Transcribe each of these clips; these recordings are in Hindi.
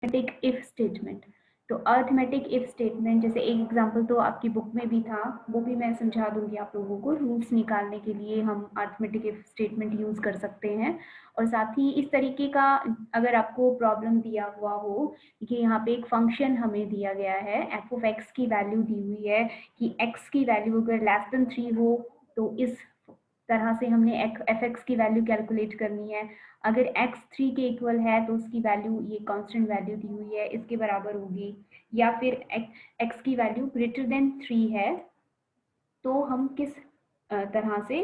Arithmetic if statement. तो अर्थमेटिक इफ स्टेटमेंट जैसे एक एग्जांपल तो आपकी बुक में भी था, वो भी मैं समझा दूंगी आप लोगों को। रूट्स निकालने के लिए हम अर्थमेटिक इफ स्टेटमेंट यूज कर सकते हैं। और साथ ही इस तरीके का अगर आपको प्रॉब्लम दिया हुआ हो कि यहाँ पे एक फंक्शन हमें दिया गया है, एफ ऑफ एक्स की वैल्यू दी हुई है कि एक्स की वैल्यू अगर लेस देन 3 हो तो इस तरह से हमने एफ एक्स की वैल्यू कैलकुलेट करनी है। अगर x 3 के इक्वल है तो उसकी वैल्यू, ये कांस्टेंट वैल्यू दी हुई है, इसके बराबर होगी। या फिर x की वैल्यू ग्रेटर देन 3 है तो हम किस तरह से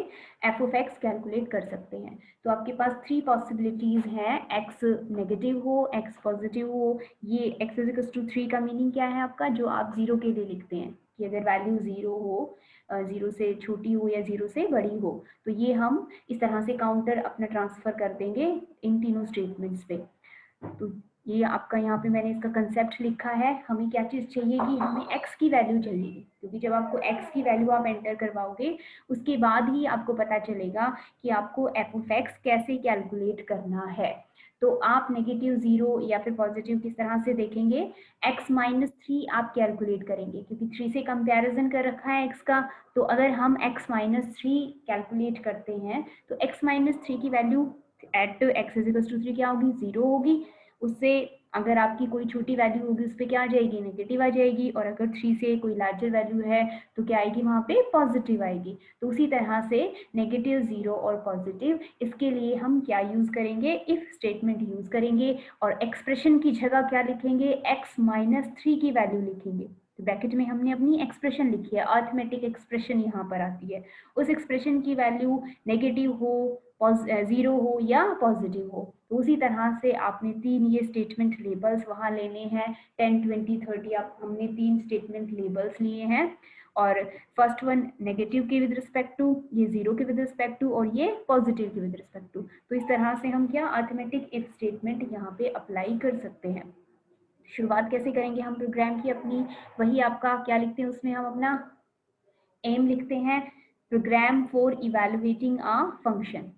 एफ ऑफ एक्स कैलकुलेट कर सकते हैं। तो आपके पास 3 पॉसिबिलिटीज हैं, x नेगेटिव हो, x पॉजिटिव हो। ये x इज टू 3 का मीनिंग क्या है आपका, जो आप 0 के लिए लिखते हैं कि अगर वैल्यू 0 हो, 0 से छोटी हो या 0 से बड़ी हो, तो ये हम इस तरह से काउंटर अपना ट्रांसफर कर देंगे इन तीनों स्टेटमेंट्स पे। तो ये आपका यहाँ पे मैंने इसका कंसेप्ट लिखा है। हमें क्या चीज़ चाहिए कि हमें x की वैल्यू चाहिए, क्योंकि जब आपको x की वैल्यू आप एंटर करवाओगे उसके बाद ही आपको पता चलेगा कि आपको एफ ऑफ एक्स कैसे कैलकुलेट करना है। तो आप नेगेटिव 0 या फिर पॉजिटिव किस तरह से देखेंगे, x माइनस 3 आप कैलकुलेट करेंगे, क्योंकि 3 से कंपैरिजन कर रखा है x का। तो अगर हम x माइनस 3 कैलकुलेट करते हैं तो x माइनस 3 की value at x is equal to 3 क्या होगी, 0 होगी। उससे अगर आपकी कोई छोटी वैल्यू होगी उस पर क्या आ जाएगी, नेगेटिव आ जाएगी। और अगर 3 से कोई लार्जर वैल्यू है तो क्या आएगी, वहाँ पे पॉजिटिव आएगी। तो उसी तरह से नेगेटिव, 0 और पॉजिटिव, इसके लिए हम क्या यूज करेंगे, इफ स्टेटमेंट यूज करेंगे। और एक्सप्रेशन की जगह क्या लिखेंगे, x माइनस 3 की वैल्यू लिखेंगे। तो ब्रैकेट में हमने अपनी एक्सप्रेशन लिखी है, अर्थमेटिक एक्सप्रेशन यहाँ पर आती है। उस एक्सप्रेशन की वैल्यू नेगेटिव हो, 0 हो या पॉजिटिव हो। तो उसी तरह से आपने 3 ये स्टेटमेंट लेबल्स वहाँ लेने हैं, 10, 20, 30 आप हमने 3 स्टेटमेंट लेबल्स लिए हैं। और फर्स्ट वन नेगेटिव के विद रिस्पेक्ट टू, ये 0 के विद रिस्पेक्ट टू, और ये पॉजिटिव के विद रिस्पेक्ट टू। तो इस तरह से हम क्या अर्थमेटिक इफ स्टेटमेंट यहाँ पे अप्लाई कर सकते हैं। शुरुआत कैसे करेंगे हम प्रोग्राम की अपनी, वही आपका क्या लिखते हैं उसमें, हम अपना एम लिखते हैं, program for evaluating a function.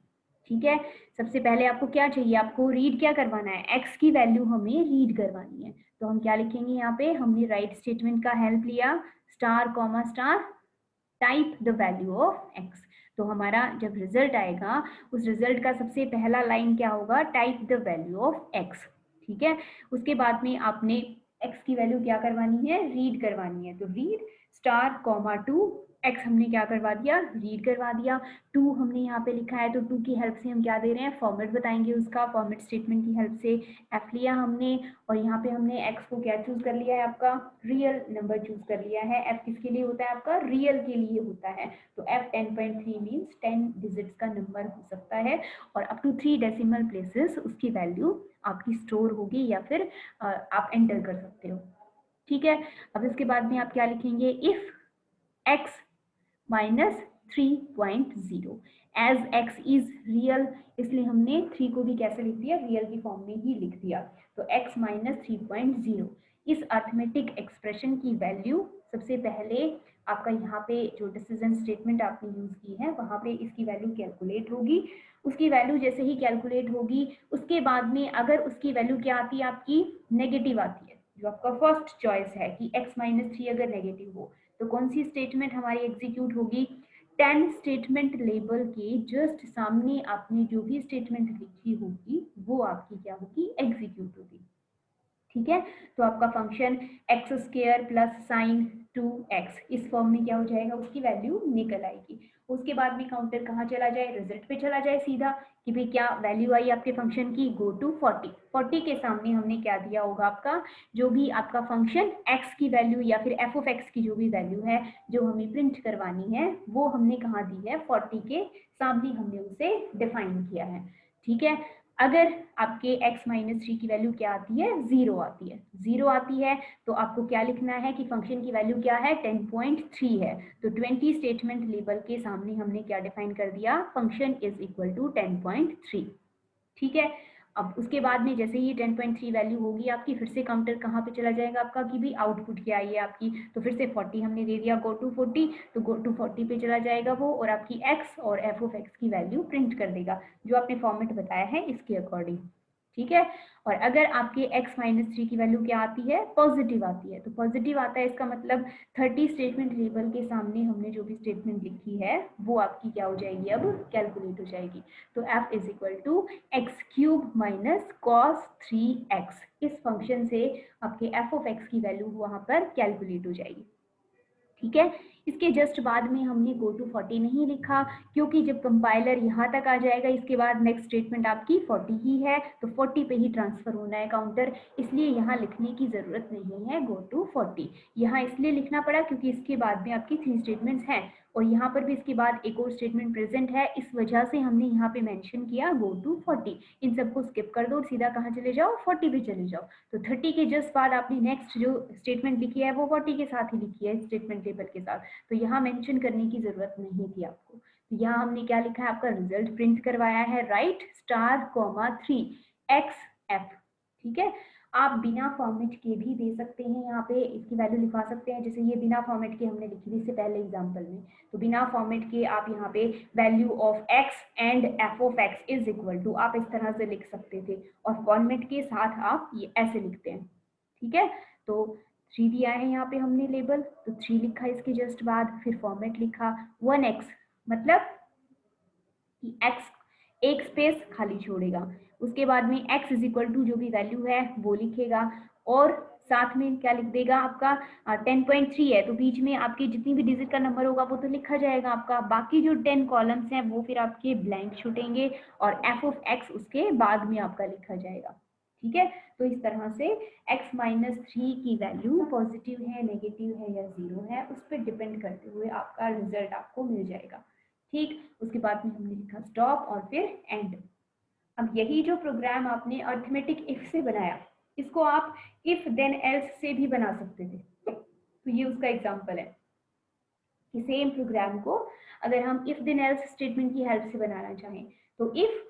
ठीक है, सबसे पहले आपको क्या चाहिए, आपको रीड क्या करवाना है, एक्स की वैल्यू हमें रीड करवानी है। तो हम क्या लिखेंगे, यहाँ पे हमने राइट स्टेटमेंट का हेल्प लिया, star comma star type the value of x. तो हमारा जब रिजल्ट आएगा उस रिजल्ट का सबसे पहला लाइन क्या होगा, type the value of x. ठीक है, उसके बाद में आपने एक्स की वैल्यू क्या करवानी है, रीड करवानी है। तो read star comma two x हमने क्या करवा दिया, रीड करवा दिया। टू हमने यहाँ पे लिखा है तो टू की हेल्प से हम क्या दे रहे हैं, फॉर्मेट बताएंगे उसका, फॉर्मेट स्टेटमेंट की हेल्प से एफ लिया हमने। और यहाँ पे हमने एक्स को क्या चूज कर लिया है, आपका रियल नंबर चूज कर लिया है। एफ किसके लिए होता है, आपका रियल के लिए होता है। तो एफ 10.3 मीन्स 10 डिजिट्स का नंबर हो सकता है, और अप टू 3 डेसिमल प्लेसेस उसकी वैल्यू आपकी स्टोर होगी या फिर आप एंटर कर सकते हो। ठीक है, अब इसके बाद में आप क्या लिखेंगे, if x minus 3.0 as x is real, इसलिए हमने 3 को भी कैसे लिख दिया, रियल की फॉर्म में ही लिख दिया। तो x माइनस 3.0 इस अर्थमेटिक एक्सप्रेशन की वैल्यू सबसे पहले आपका यहाँ पे जो डिसीजन स्टेटमेंट आपने यूज की है वहां पे इसकी वैल्यू कैलकुलेट होगी। उसकी वैल्यू जैसे ही कैलकुलेट होगी उसके बाद में अगर उसकी वैल्यू क्या आती है, आपकी नेगेटिव आती है, जो आपका फर्स्ट चॉइस है कि x माइनस 3 अगर नेगेटिव हो तो कौन सी स्टेटमेंट हमारी एग्जीक्यूट होगी, 10 स्टेटमेंट लेबल के जस्ट सामने आपने जो भी स्टेटमेंट लिखी होगी वो आपकी क्या होगी, एग्जीक्यूट होगी। ठीक है, तो आपका function x square plus sign 2x इस फॉर्म में क्या हो जाएगा, उसकी वैल्यू निकल आएगी। उसके बाद में काउंटर कहाँ चला जाए, रिजल्ट पे चला जाए सीधा, कि भाई क्या वैल्यू आई आपके फंक्शन की, गो टू 40। 40 के सामने हमने क्या दिया होगा, आपका जो भी आपका फंक्शन x की वैल्यू या फिर एफ ऑफ एक्स की जो भी वैल्यू है जो हमें प्रिंट करवानी है वो हमने कहाँ दी है, 40 के सामने हमने उसे डिफाइन किया है। ठीक है, अगर आपके x माइनस 3 की वैल्यू क्या आती है, 0 आती है, 0 आती है तो आपको क्या लिखना है कि फंक्शन की वैल्यू क्या है, 10.3 है। तो 20 स्टेटमेंट लेबल के सामने हमने क्या डिफाइन कर दिया, फंक्शन इज इक्वल टू 10.3। ठीक है, अब उसके बाद में जैसे ही 10.3 वैल्यू होगी आपकी, फिर से काउंटर कहाँ पे चला जाएगा आपका, कि भी आउटपुट क्या आई है आपकी, तो फिर से 40 हमने दे दिया, गो टू 40, तो गो टू 40 पे चला जाएगा वो, और आपकी x और एफ ऑफ एक्स की वैल्यू प्रिंट कर देगा जो आपने फॉर्मेट बताया है इसके अकॉर्डिंग। ठीक है। और अगर आपके x माइनस 3 की वैल्यू क्या आती है, पॉजिटिव आती है, तो पॉजिटिव आता है इसका मतलब 30 स्टेटमेंट लेबल के सामने हमने जो भी स्टेटमेंट लिखी है वो आपकी क्या हो जाएगी, अब कैलकुलेट हो जाएगी। तो f is equal to x cube minus cos 3x, इस फंक्शन से आपके f ऑफ x की वैल्यू वहां पर कैलकुलेट हो जाएगी। ठीक है। इसके जस्ट बाद में हमने गो टू 40 नहीं लिखा, क्योंकि जब कंपाइलर यहाँ तक आ जाएगा इसके बाद नेक्स्ट स्टेटमेंट आपकी 40 ही है, तो 40 पे ही ट्रांसफर होना है काउंटर, इसलिए यहाँ लिखने की जरूरत नहीं है गो टू 40। यहाँ इसलिए लिखना पड़ा क्योंकि इसके बाद में आपकी 3 स्टेटमेंट्स हैं और यहाँ पर भी इसके बाद एक और स्टेटमेंट प्रेजेंट है, इस वजह से हमने यहाँ पे मेंशन किया गो टू 40। इन सबको स्किप कर दो और सीधा कहाँ चले जाओ, 40 पे चले जाओ। तो 30 के जस्ट बाद आपने नेक्स्ट जो स्टेटमेंट लिखी है वो 40 के साथ ही लिखी है, स्टेटमेंट टेबल के साथ, तो यहाँ मेंशन करने की जरूरत नहीं थी आपको। तो यहाँ हमने क्या लिखा है, आपका रिजल्ट प्रिंट करवाया है, write star comma 3 x F. ठीक है। आप बिना फॉर्मेट के भी दे सकते हैं, यहाँ पे इसकी वैल्यू लिखवा सकते हैं, जैसे ये बिना फॉर्मेट के हमने लिखी थी इससे पहले एग्जांपल में, तो बिना फॉर्मेट के आप यहाँ पे value of x and f of x is equal to आप इस तरह से लिख सकते थे, और फॉर्मेट के साथ आप ये ऐसे लिखते हैं। ठीक है। तो 3 दिया है यहाँ पे हमने लेबल, तो 3 लिखा इसके जस्ट बाद, फिर फॉर्मेट लिखा 1x, मतलब कि x एक स्पेस खाली छोड़ेगा, उसके बाद में x इज इक्वल टू जो भी वैल्यू है वो लिखेगा, और साथ में क्या लिख देगा, आपका 10.3 है तो बीच में आपके जितनी भी डिजिट का नंबर होगा वो तो लिखा जाएगा आपका, बाकी जो 10 कॉलम्स हैं वो फिर आपके ब्लैंक छूटेंगे और f ऑफ x उसके बाद में आपका लिखा जाएगा। ठीक है। तो इस तरह से x माइनस 3 की वैल्यू पॉजिटिव है, नेगेटिव है या जीरो है, उस पर डिपेंड करते हुए आपका रिजल्ट आपको मिल जाएगा। ठीक। उसके बाद में हमने लिखा स्टॉप और फिर एंड। अब यही जो प्रोग्राम आपने अर्थमेटिक इफ से बनाया, इसको आप इफ देन एल्स से भी बना सकते थे, तो ये उसका एग्जांपल है कि सेम प्रोग्राम को अगर हम इफ देन एल्स स्टेटमेंट की हेल्प से बनाना चाहें, तो if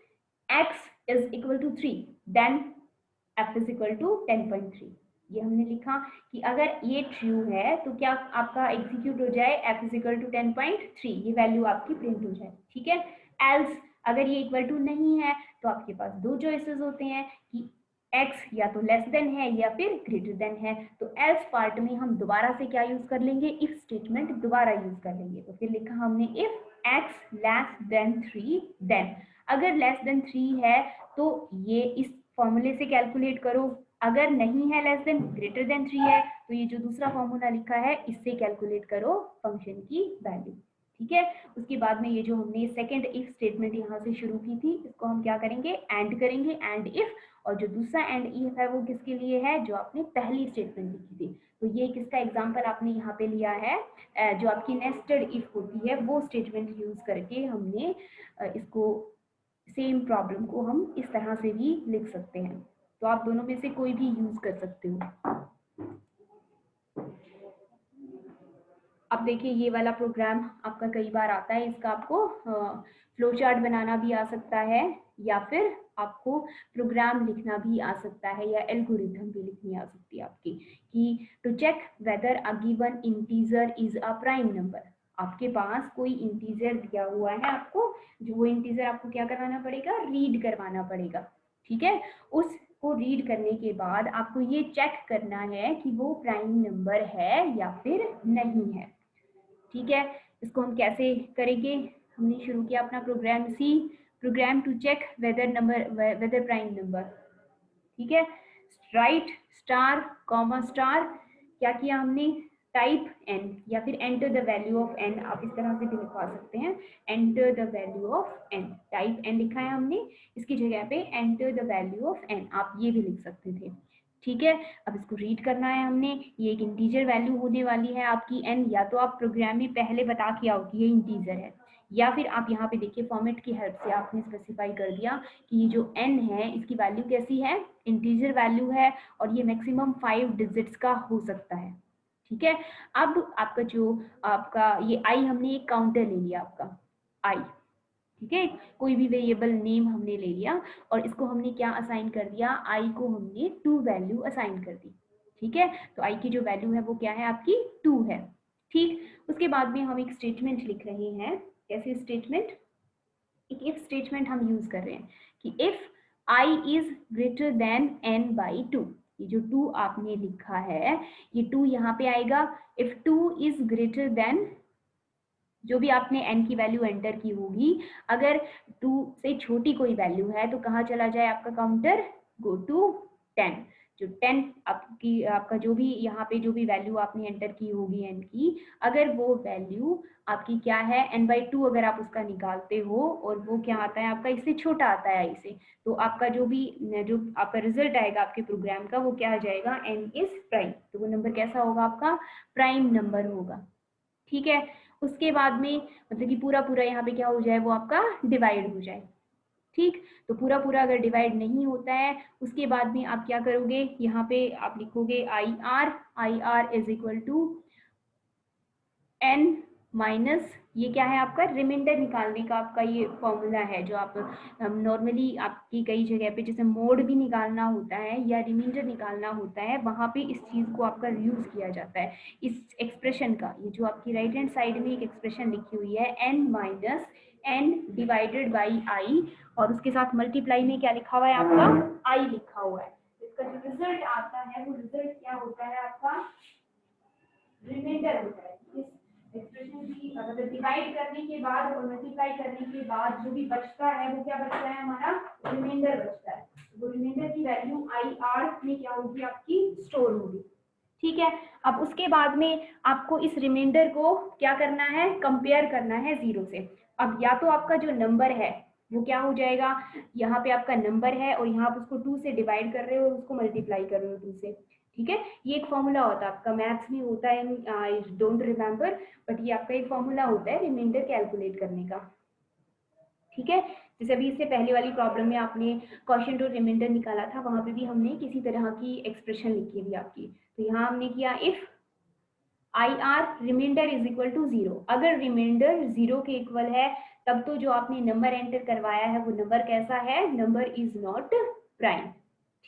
x is equal to 3 then f is equal to 10.3, ये हमने लिखा कि अगर ये ट्रू है तो क्या आपका एग्जीक्यूट हो जाए f इज इक्वल टू 10.3, ये वैल्यू आपकी प्रिंट हो जाए। ठीक है। एल्स अगर ये इक्वल टू नहीं है तो आपके पास दो चॉइसेस होते हैं कि x या तो लेस देन है या फिर ग्रेटर देन है, तो एल्स पार्ट में हम दोबारा से क्या यूज कर लेंगे, इफ स्टेटमेंट दोबारा यूज कर लेंगे। तो फिर लिखा हमने if x less than 3 then, अगर लेस देन 3 है तो ये इस फॉर्मूले से कैलकुलेट करो, अगर नहीं है लेस देन, ग्रेटर देन 3 है तो ये जो दूसरा फॉर्मूला लिखा है इससे कैलकुलेट करो फंक्शन की वैल्यू। ठीक है। उसके बाद में ये जो हमने सेकंड इफ स्टेटमेंट यहाँ से शुरू की थी, इसको हम क्या करेंगे, एंड करेंगे, एंड इफ, और जो दूसरा एंड इफ है वो किसके लिए है, जो आपने पहली स्टेटमेंट लिखी थी। तो ये किसका एग्जाम्पल आपने यहाँ पे लिया है, जो आपकी नेस्टेड इफ होती है वो स्टेटमेंट यूज करके हमने इसको सेम प्रॉब्लम को हम इस तरह से भी लिख सकते हैं, तो आप दोनों में से कोई भी यूज कर सकते हो। अब देखिए ये वाला प्रोग्राम आपका कई बार आता है, इसका आपको फ्लो चार्ट बनाना भी आ सकता है या फिर आपको प्रोग्राम लिखना भी आ सकता है या एल्गोरिथम भी लिखनी आ सकती है आपकी, कि to check whether a given integer is a prime number. आपके पास कोई इंटीजर दिया हुआ है, आपको जो वो इंटीजर आपको क्या करवाना पड़ेगा, रीड करवाना पड़ेगा। ठीक है। उसको रीड करने के बाद आपको ये चेक करना है कि वो प्राइम नंबर है या फिर नहीं है। ठीक है। इसको हम कैसे करेंगे, हमने शुरू किया अपना program, C program to check whether prime number. ठीक है। राइट स्टार कॉमा स्टार, क्या किया हमने, टाइप एन या फिर enter the value of N, आप इस तरह से भी लिखवा सकते हैं, enter the value of N, type N लिखा है हमने, इसकी जगह पे enter the value of N आप ये भी लिख सकते थे। ठीक है। अब इसको रीड करना है हमने, ये एक इंटीजर वैल्यू होने वाली है आपकी एन, या तो आप प्रोग्राम में पहले बता के आओ कि ये इंटीजर है, या फिर आप यहाँ पे देखिए फॉर्मेट की हेल्प से आपने स्पेसिफाई कर दिया कि ये जो n है इसकी वैल्यू कैसी है, इंटीजर वैल्यू है, और ये मैक्सिमम 5 डिजिट्स का हो सकता है। ठीक है। अब आपका जो आपका ये i हमने एक काउंटर ले लिया आपका i, ठीक है, कोई भी वेरिएबल नेम हमने ले लिया और इसको हमने क्या असाइन कर दिया, i को हमने 2 वैल्यू असाइन कर दी। ठीक है। तो i की जो वैल्यू है वो क्या है आपकी 2 है। ठीक। उसके बाद में हम एक स्टेटमेंट लिख रहे हैं, कैसे स्टेटमेंट, एक इफ स्टेटमेंट हम यूज कर रहे हैं कि if i is greater than n by 2। ये जो 2 आपने लिखा है ये 2 यहाँ पे आएगा। इफ 2 इज ग्रेटर देन, जो भी आपने n की वैल्यू एंटर की होगी, अगर 2 से छोटी कोई वैल्यू है तो कहाँ चला जाए आपका काउंटर, गो टू 10। जो 10 आपका जो भी यहाँ पे जो भी वैल्यू आपने एंटर की होगी n की, अगर वो वैल्यू आपकी क्या है n/2, अगर आप उसका निकालते हो और वो क्या आता है आपका इससे छोटा आता है i से, तो आपका जो आपका रिजल्ट आएगा आपके प्रोग्राम का वो क्या आ जाएगा, n इज प्राइम। तो वो नंबर कैसा होगा आपका, प्राइम नंबर होगा। ठीक है, उसके बाद में मतलब कि पूरा पूरा यहाँ पे क्या हो जाए, वो आपका डिवाइड हो जाए। ठीक, तो पूरा पूरा अगर डिवाइड नहीं होता है उसके बाद में आप क्या करोगे, यहाँ पे आप लिखोगे I R is equal to n minus, ये क्या है आपका रिमाइंडर निकालने का आपका ये फॉर्मूला है जो आप नॉर्मली आपकी कई जगह पे जैसे मोड भी निकालना होता है या रिमाइंडर निकालना होता है, वहां पे इस चीज को आपका यूज किया जाता है। इस एक्सप्रेशन का, ये जो आपकी राइट हैंड साइड में एक एक्सप्रेशन लिखी हुई है n minus n divided by I, और उसके साथ मल्टीप्लाई में क्या लिखा हुआ है आपका i लिखा हुआ है। इसका जो रिजल्ट आता है वो रिजल्ट क्या होता है आपका, रिमाइंडर होता है। इस एक्सप्रेशन की मतलब डिवाइड करने के बाद और मल्टीप्लाई करने के बाद जो भी बचता है वो क्या बचता है हमारा, रिमाइंडर बचता है। वो रिमाइंडर की वैल्यू आई आर में क्या होगी आपकी, स्टोर होगी। ठीक है, अब उसके बाद में आपको इस रिमाइंडर को क्या करना है, कंपेयर करना है जीरो से। अब या तो आपका जो नंबर है वो क्या हो जाएगा, यहाँ पे आपका नंबर है और यहाँ आप उसको 2 से डिवाइड कर रहे हो और उसको मल्टीप्लाई कर रहे हो 2 से। ठीक है, ये एक फॉर्मूला होता है आपका, मैथ्स में होता है, आई डोंट रिमेम्बर, बट ये आपका एक फॉर्मूला होता है रिमाइंडर कैलकुलेट करने का। ठीक है, जैसे अभी इससे पहले वाली प्रॉब्लम में आपने क्वेश्चन और रिमाइंडर निकाला था, वहां पे भी हमने किसी तरह की एक्सप्रेशन लिखी थी आपकी। तो यहाँ हमने किया if I R remainder is equal to 0, अगर रिमाइंडर 0 के इक्वल है तब तो जो आपने नंबर एंटर करवाया है वो नंबर कैसा है, नंबर इज नॉट प्राइम।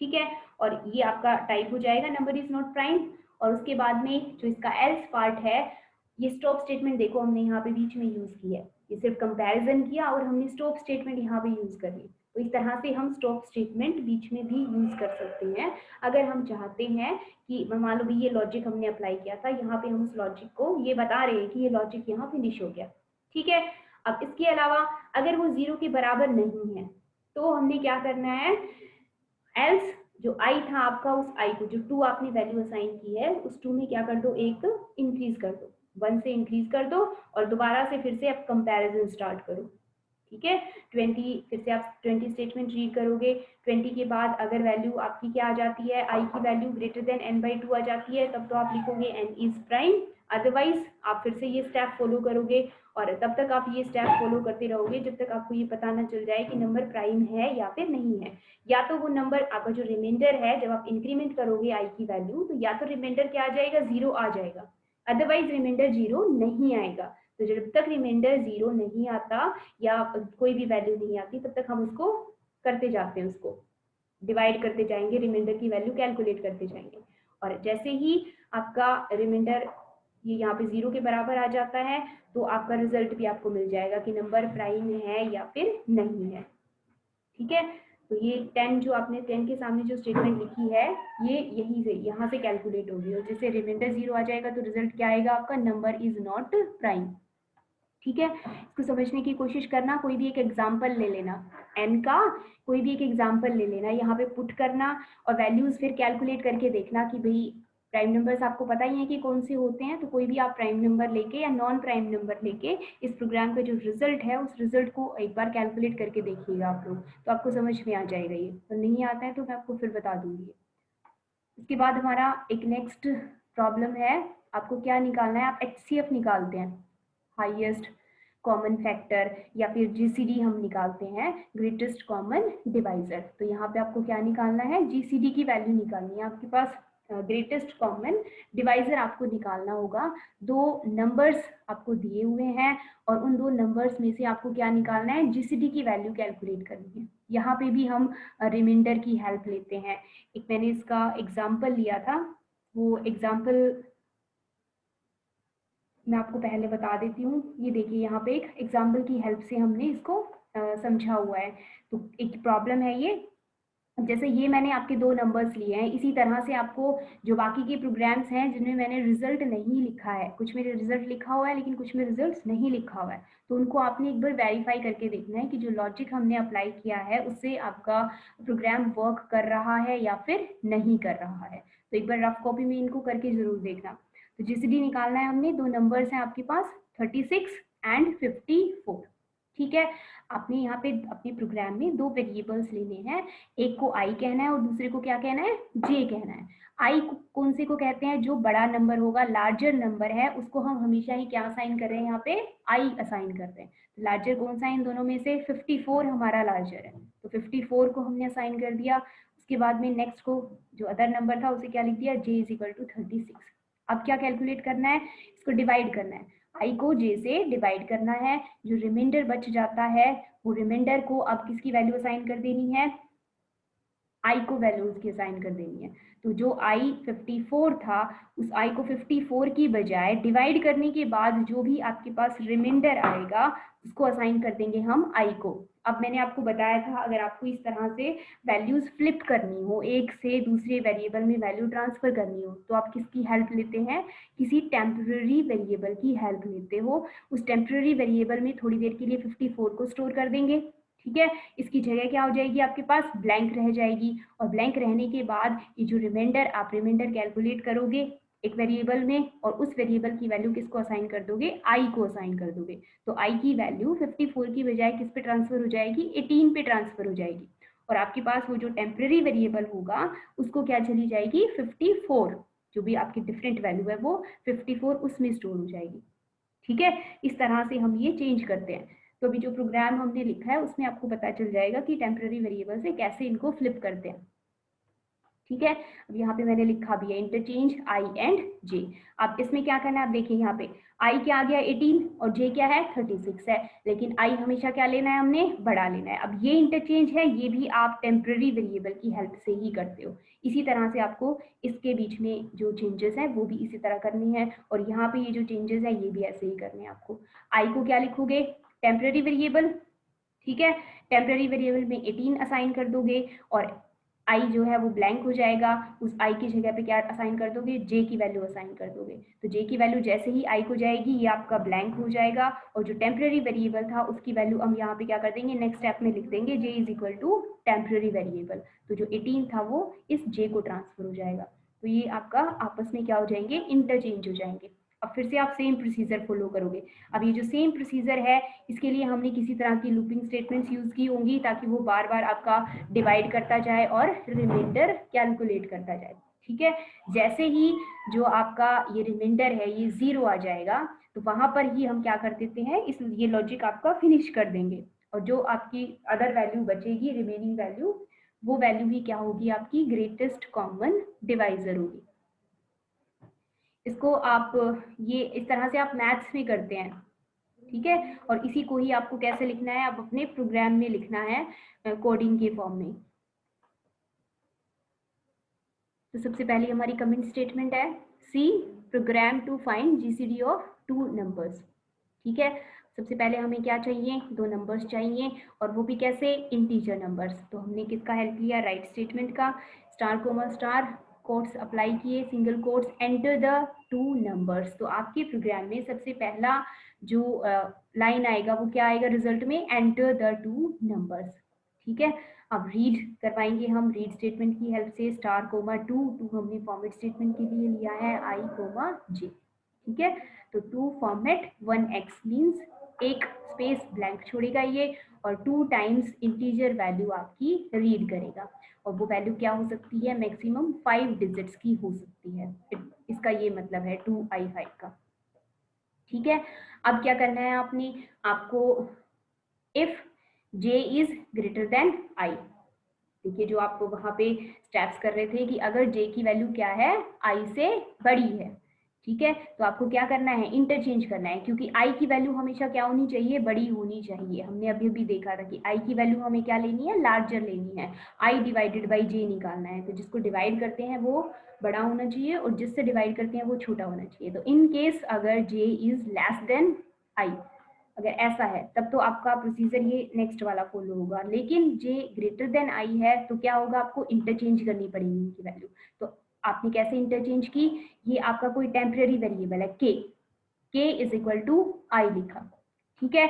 ठीक है, और ये आपका टाइप हो जाएगा नंबर इज नॉट प्राइम। और उसके बाद में जो इसका एल्स पार्ट है, ये स्टॉप स्टेटमेंट देखो हमने यहाँ पे बीच में यूज की है, ये सिर्फ कंपैरिजन किया और हमने स्टॉप स्टेटमेंट यहाँ पे यूज कर ली। तो इस तरह से हम स्टॉप स्टेटमेंट बीच में भी यूज कर सकते हैं अगर हम चाहते हैं कि मान लो भी ये लॉजिक हमने अप्लाई किया था, यहाँ पे हम उस लॉजिक को ये बता रहे हैं कि ये लॉजिक यहाँ फिनिश हो गया। ठीक है, अब इसके अलावा अगर वो 0 के बराबर नहीं है तो हमने क्या करना है, एल्स जो आई था आपका, उस आई को जो 2 आपने वैल्यू असाइन की है उस 2 में क्या कर दो, एक इंक्रीज कर दो, 1 से इंक्रीज कर दो और दोबारा से फिर से आप कंपैरिजन स्टार्ट करो। ठीक है, 20 फिर से आप 20 स्टेटमेंट रीड करोगे। 20 के बाद अगर वैल्यू आपकी क्या आ जाती है, आई की वैल्यू ग्रेटर देन n/2 आ जाती है, तब तो आप लिखोगे n इज प्राइम। अदरवाइज आप फिर से ये स्टेप फॉलो करोगे और तब तक आप ये स्टेप फॉलो करते रहोगे जब तक आपको ये पता ना चल जाए कि नंबर प्राइम है या फिर नहीं है। या तो वो नंबर आपका जो रिमाइंडर है, जब आप इंक्रीमेंट करोगे आई की वैल्यू, तो या तो रिमाइंडर क्या आ जाएगा, 0 आ जाएगा, अदरवाइज रिमाइंडर 0 नहीं आएगा। तो जब तक रिमाइंडर 0 नहीं आता या कोई भी वैल्यू नहीं आती तब तक हम उसको करते जाते हैं, उसको डिवाइड करते जाएंगे, रिमाइंडर की वैल्यू कैलकुलेट करते जाएंगे। और जैसे ही आपका रिमाइंडर ये यहाँ पे 0 के बराबर आ जाता है तो आपका रिजल्ट भी आपको मिल जाएगा कि नंबर प्राइम है या फिर नहीं है। ठीक है, तो ये 10 जो आपने 10 के सामने जो स्टेटमेंट लिखी है ये यही से यहाँ से कैलकुलेट होगी, और जैसे रिमाइंडर 0 आ जाएगा तो रिजल्ट क्या आएगा आपका, नंबर इज नॉट प्राइम। ठीक है, इसको समझने की कोशिश करना, कोई भी एक एग्जाम्पल ले लेना, एन का कोई भी एक एग्जाम्पल ले लेना, यहाँ पे पुट करना और वैल्यूज फिर कैलकुलेट करके देखना कि भाई प्राइम नंबर्स आपको पता ही है कि कौन से होते हैं, तो कोई भी आप प्राइम नंबर लेके या नॉन प्राइम नंबर लेके इस प्रोग्राम का जो रिजल्ट है उस रिजल्ट को एक बार कैलकुलेट करके देखिएगा आप लोग, तो आपको समझ में आ जाएगा। ये तो नहीं आता है तो मैं आपको फिर बता दूंगी। इसके बाद हमारा एक नेक्स्ट प्रॉब्लम है, आपको क्या निकालना है, आप HCF निकालते हैं, हाईएस्ट कॉमन फैक्टर, या फिर GCD हम निकालते हैं, ग्रेटेस्ट कॉमन डिवाइजर। तो यहाँ पे आपको क्या निकालना है, GCD की वैल्यू निकालनी है आपके पास, ग्रेटेस्ट कॉमन डिवाइजर आपको निकालना होगा। 2 नंबर्स आपको दिए हुए हैं और उन 2 नंबर्स में से आपको क्या निकालना है, GCD की वैल्यू कैलकुलेट करनी है। यहाँ पे भी हम रिमाइंडर की हेल्प लेते हैं। एक मैंने इसका एग्जाम्पल लिया था, वो एग्जाम्पल मैं आपको पहले बता देती हूँ। ये देखिए यहाँ पे एक एग्जाम्पल की हेल्प से हमने इसको समझा हुआ है। तो एक प्रॉब्लम है ये, जैसे ये मैंने आपके 2 नंबर्स लिए हैं, इसी तरह से आपको जो बाकी के प्रोग्राम्स हैं जिनमें मैंने रिजल्ट नहीं लिखा है, कुछ में रिजल्ट लिखा हुआ है लेकिन कुछ में रिजल्ट नहीं लिखा हुआ है, तो उनको आपने एक बार वेरीफाई करके देखना है कि जो लॉजिक हमने अप्लाई किया है उससे आपका प्रोग्राम वर्क कर रहा है या फिर नहीं कर रहा है। तो एक बार रफ कॉपी में इनको करके जरूर देखना। तो जीसीडी निकालना है हमने, 2 नंबर्स हैं आपके पास 36 एंड 54। ठीक है, आपने यहाँ पे अपने प्रोग्राम में 2 वेरिएबल्स लेने हैं, एक को आई कहना है और दूसरे को क्या कहना है, जे कहना है। आई कौन से को कहते हैं, जो बड़ा नंबर होगा, लार्जर नंबर है, उसको हम हमेशा ही क्या असाइन कर रहे हैं, यहाँ पे आई असाइन कर रहे हैं। तो लार्जर कौन सा इन दोनों में से, 54 हमारा लार्जर है, तो 54 को हमने असाइन कर दिया। उसके बाद में नेक्स्ट को जो अदर नंबर था उसे क्या लिख दिया, जे इज इक्वल टू 36। अब क्या कैलकुलेट करना है, इसको डिवाइड करना है, आई को जे से डिवाइड करना है, जो रिमाइंडर बच जाता है वो रिमाइंडर को अब किसकी वैल्यू असाइन कर देनी है, आई को वैल्यू उसकी असाइन कर देनी है। तो जो आई 54 था, उस आई को 54 की बजाय डिवाइड करने के बाद जो भी आपके पास रिमाइंडर आएगा उसको असाइन कर देंगे हम आई को। अब मैंने आपको बताया था अगर आपको इस तरह से वैल्यूज फ्लिप करनी हो, एक से दूसरे वेरिएबल में वैल्यू ट्रांसफर करनी हो, तो आप किसकी हेल्प लेते हैं, किसी टेम्पररी वेरिएबल की हेल्प लेते हो। उस टेम्पररी वेरिएबल में थोड़ी देर के लिए 54 को स्टोर कर देंगे। ठीक है, इसकी जगह क्या हो जाएगी, आपके पास ब्लैंक रह जाएगी, और ब्लैंक रहने के बाद ये जो रिमाइंडर, आप रिमाइंडर कैलकुलेट करोगे एक वेरिएबल में, और उस वेरिएबल की वैल्यू किसको असाइन कर दोगे, आई को असाइन कर दोगे। तो आई की वैल्यू 54 की बजाय किस पे ट्रांसफर हो जाएगी, 18 पे ट्रांसफर हो जाएगी, और आपके पास वो जो टेम्पररी वेरिएबल होगा उसको क्या चली जाएगी, 54, जो भी आपकी डिफरेंट वैल्यू है वो 54 उसमें स्टोर हो जाएगी। ठीक है, इस तरह से हम ये चेंज करते हैं। तो अभी जो प्रोग्राम हमने लिखा है उसमें आपको पता चल जाएगा कि टेम्पररी वेरिएबल से कैसे इनको फ्लिप करते हैं। ठीक है, अब यहाँ पे मैंने लिखा भी है इंटरचेंज आई एंड जे। अब इसमें क्या करना है, आप देखिए यहाँ पे आई क्या आ गया 18 और जे क्या है 36 है, लेकिन आई हमेशा क्या लेना है, हमने बड़ा लेना है। अब ये इंटरचेंज है, ये भी आप टेम्पररी वेरिएबल की हेल्प से ही करते हो। इसी तरह से आपको इसके बीच में जो चेंजेस हैं वो भी इसी तरह करनी है, और यहाँ पे ये जो चेंजेस है ये भी ऐसे ही करने हैं आपको। आई को क्या लिखोगे, टेम्पररी वेरिएबल, ठीक है, टेम्पररी वेरिएबल में 18 असाइन कर दोगे, और आई जो है वो ब्लैंक हो जाएगा, उस आई की जगह पे क्या असाइन कर दोगे, जे की वैल्यू असाइन कर दोगे। तो जे की वैल्यू जैसे ही आई को जाएगी ये आपका ब्लैंक हो जाएगा, और जो टेम्पररी वेरिएबल था उसकी वैल्यू हम यहाँ पे क्या कर देंगे, नेक्स्ट स्टेप में लिख देंगे J is equal to temporary variable. तो जो 18 था वो इस जे को ट्रांसफर हो जाएगा। तो ये आपका आपस में क्या हो जाएंगे, इंटरचेंज हो जाएंगे। अब फिर से आप सेम प्रोसीजर फॉलो करोगे। अब ये जो सेम प्रोसीजर है इसके लिए हमने किसी तरह की लूपिंग स्टेटमेंट्स यूज की होंगी, ताकि वो बार बार आपका डिवाइड करता जाए और रिमाइंडर कैलकुलेट करता जाए। ठीक है, जैसे ही जो आपका ये रिमाइंडर है ये 0 आ जाएगा, तो वहां पर ही हम क्या कर देते हैं, इस ये लॉजिक आपका फिनिश कर देंगे, और जो आपकी अदर वैल्यू बचेगी, रिमेनिंग वैल्यू, वो वैल्यू ही क्या होगी, आपकी ग्रेटेस्ट कॉमन डिवाइजर होगी। इसको आप ये इस तरह से आप मैथ्स में करते हैं। ठीक है, और इसी को ही आपको कैसे लिखना है, आप अपने प्रोग्राम में लिखना है कोडिंग के फॉर्म में। तो सबसे पहले हमारी कमेंट स्टेटमेंट है, C program to find GCD of 2 numbers. ठीक है, सबसे पहले हमें क्या चाहिए, 2 नंबर्स चाहिए, और वो भी कैसे, इंटीजर नंबर्स। तो हमने किसका हेल्प लिया, राइट स्टेटमेंट का, star comma star, quotes apply किए, single quotes, enter the 2 numbers. तो आपके प्रोग्राम में सबसे पहला जो लाइन आएगा वो क्या आएगा रिजल्ट में, एंटर द 2 नंबर्स। ठीक है, अब रीड करवाएंगे हम रीड स्टेटमेंट की हेल्प से, स्टार कोमा 2, 2 हमने फॉर्मेट स्टेटमेंट के लिए लिया है, आई कोमा जे। ठीक है, तो 2 फॉर्मेट 1x मीन्स एक स्पेस ब्लैंक छोड़ेगा ये, और 2 टाइम्स इंटीजर वैल्यू आपकी रीड करेगा, और वो वैल्यू क्या हो सकती है, मैक्सिमम 5 डिजिट्स की हो सकती है। इसका ये मतलब है 2i5 का। ठीक है, अब क्या करना है आपने, आपको if j is greater than i, देखिए जो आप वहां पे स्टेप्स कर रहे थे कि अगर j की वैल्यू क्या है, i से बड़ी है। ठीक है, तो आपको क्या करना है, इंटरचेंज करना है, क्योंकि i की वैल्यू हमेशा क्या होनी चाहिए, बड़ी होनी चाहिए। हमने अभी अभी देखा था कि i की वैल्यू हमें क्या लेनी है, लार्जर लेनी है, i डिवाइडेड बाई j निकालना है। तो जिसको डिवाइड करते हैं वो बड़ा होना चाहिए, और जिससे डिवाइड करते हैं वो छोटा होना चाहिए। तो इन केस अगर j is less then i, अगर ऐसा है तब तो आपका प्रोसीजर ये नेक्स्ट वाला फॉलो होगा। लेकिन जे ग्रेटर देन आई है तो क्या होगा, आपको इंटरचेंज करनी पड़ेगी इनकी वैल्यू। तो आपने कैसे इंटरचेंज की, ये आपका कोई टेम्परेरी वेरिएबल है के इज इक्वल टू आई लिखा, ठीक है,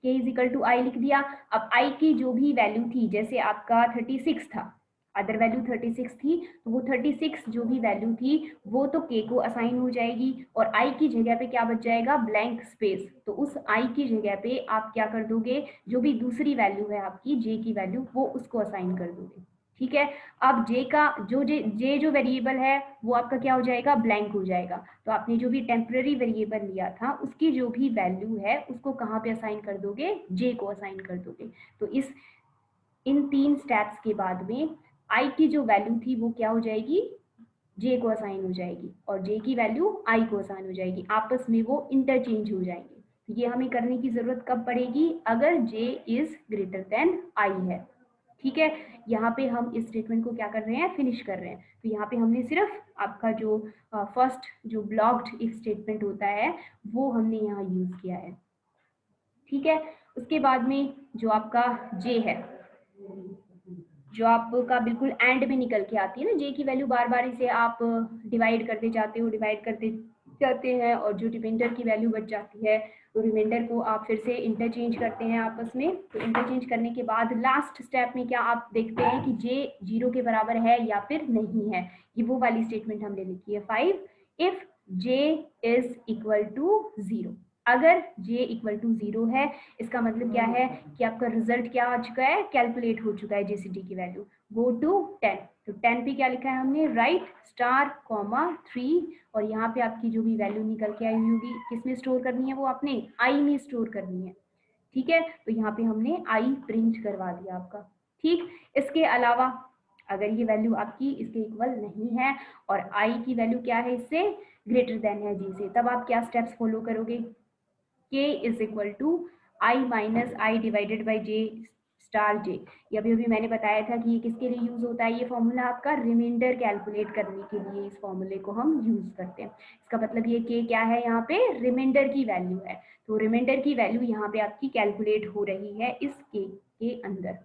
के इज इक्वल टू आई लिख दिया। अब आई की जो भी वैल्यू थी, जैसे आपका 36 था, अदर वैल्यू 36 थी, तो वो 36 जो भी वैल्यू थी वो तो के को असाइन हो जाएगी, और आई की जगह पे क्या बच जाएगा, ब्लैंक स्पेस। तो उस आई की जगह पे आप क्या कर दोगे, जो भी दूसरी वैल्यू है आपकी जे की वैल्यू, वो उसको असाइन कर दोगे, ठीक है। अब जे का जे जो वेरिएबल है वो आपका क्या हो जाएगा, ब्लैंक हो जाएगा। तो आपने जो भी टेम्पररी वेरिएबल लिया था उसकी जो भी वैल्यू है उसको कहाँ पे असाइन कर दोगे, जे को असाइन कर दोगे। तो इन 3 स्टेप्स के बाद में आई की जो वैल्यू थी वो क्या हो जाएगी, जे को असाइन हो जाएगी, और जे की वैल्यू आई को असाइन हो जाएगी, आपस में वो इंटरचेंज हो जाएंगे। तो ये हमें करने की जरूरत कब पड़ेगी, अगर जे इज ग्रेटर देन आई है, ठीक है। यहाँ पे हम इस स्टेटमेंट को क्या कर रहे हैं, फिनिश कर रहे हैं। तो यहाँ पे हमने सिर्फ आपका जो फर्स्ट जो ब्लॉक्ड इफ स्टेटमेंट होता है वो हमने यहाँ यूज किया है, ठीक है। उसके बाद में जो आपका जे है, जो आपका बिल्कुल एंड में निकल के आती है ना, जे की वैल्यू बार बार इसे आप डिवाइड करते जाते हो, डिवाइड करते जाते हैं, और जो रिमाइंडर की वैल्यू बच जाती है तो रिमाइंडर को आप फिर से इंटरचेंज करते हैं आपस में। तो इंटरचेंज करने के बाद लास्ट स्टेप में क्या आप देखते हैं कि जे 0 के बराबर है या फिर नहीं है, ये वो वाली स्टेटमेंट हमने लिखी है 5 if J is equal to 0। अगर j इक्वल टू 0 है, इसका मतलब क्या है कि आपका रिजल्ट क्या आ चुका है, कैलकुलेट हो चुका है जीसीडी की वैल्यू, गो टू 10। तो 10 पे क्या लिखा है हमने, राइट स्टार कॉमा 3, और यहाँ पे आपकी जो भी वैल्यू निकल के आई होगी किसमें स्टोर करनी है, वो आपने आई में स्टोर करनी है, ठीक है। तो यहाँ पे हमने आई प्रिंट करवा दिया आपका, ठीक। इसके अलावा अगर ये वैल्यू आपकी इसके इक्वल नहीं है और आई की वैल्यू क्या है, इससे ग्रेटर देन है जी से, तब आप क्या स्टेप्स फॉलो करोगे, k is equal to I minus I divided by J star J. ये अभी अभी मैंने बताया था कि ये किसके लिए यूज होता है, ये फॉर्मूला आपका रिमाइंडर कैलकुलेट करने के लिए इस फॉर्मूले को हम यूज करते हैं। इसका मतलब ये k क्या है, यहाँ पे रिमाइंडर की वैल्यू है, तो रिमाइंडर की वैल्यू यहाँ पे आपकी कैलकुलेट हो रही है इस k के अंदर,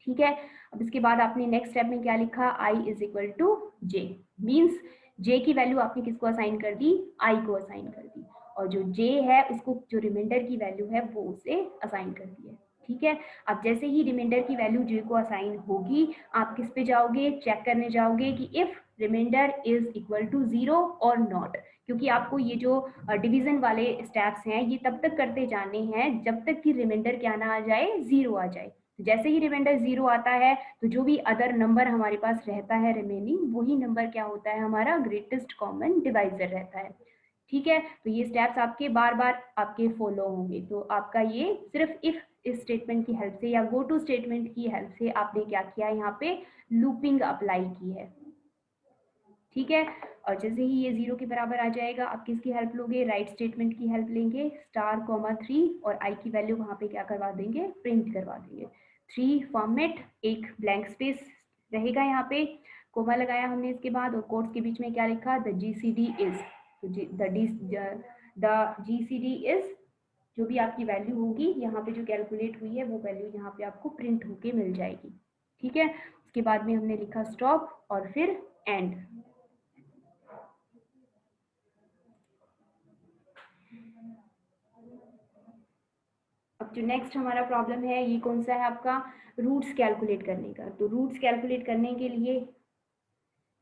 ठीक है। अब इसके बाद आपने नेक्स्ट स्टेप में क्या लिखा, i is equal to J, means j की वैल्यू आपने किसको असाइन कर दी, i को असाइन कर दी, और जो j है उसको जो रिमाइंडर की वैल्यू है वो उसे असाइन कर दी है, ठीक है। अब जैसे ही रिमाइंडर की वैल्यू j को असाइन होगी, आप किस पे जाओगे, चेक करने जाओगे कि if remainder is equal to 0 और नॉट, क्योंकि आपको ये जो डिवीजन वाले स्टेप्स हैं ये तब तक करते जाने हैं जब तक कि रिमाइंडर क्या ना आ जाए, 0 आ जाए। जैसे ही रिमाइंडर 0 आता है तो जो भी अदर नंबर हमारे पास रहता है रिमेनिंग, वही नंबर क्या होता है, हमारा ग्रेटेस्ट कॉमन डिवाइजर रहता है, ठीक है। तो ये स्टेप्स आपके बार बार आपके फॉलो होंगे। तो आपका ये सिर्फ इफ इस स्टेटमेंट की हेल्प से या गो टू स्टेटमेंट की हेल्प से आपने क्या किया, यहाँ पे लूपिंग अप्लाई की है, ठीक है। और जैसे ही ये 0 के बराबर आ जाएगा, आप किसकी हेल्प लोगे, राइट स्टेटमेंट की हेल्प लेंगे, स्टार कॉमा 3, और आई की वैल्यू वहां पे क्या करवा देंगे, प्रिंट करवा देंगे 3 फॉर्मेट, एक ब्लैंक स्पेस रहेगा यहाँ पे, कोमा लगाया हमने इसके बाद, और कोट्स के बीच में क्या लिखा, the GCD is, the GCD is, जो भी आपकी वैल्यू होगी यहाँ पे जो कैलकुलेट हुई है वो वैल्यू यहाँ पे आपको प्रिंट होके मिल जाएगी, ठीक है। उसके बाद में हमने लिखा स्टॉप और फिर एंड। अब जो नेक्स्ट हमारा प्रॉब्लम है ये कौन सा है आपका, रूट्स कैलकुलेट करने का। तो रूट्स कैलकुलेट करने के लिए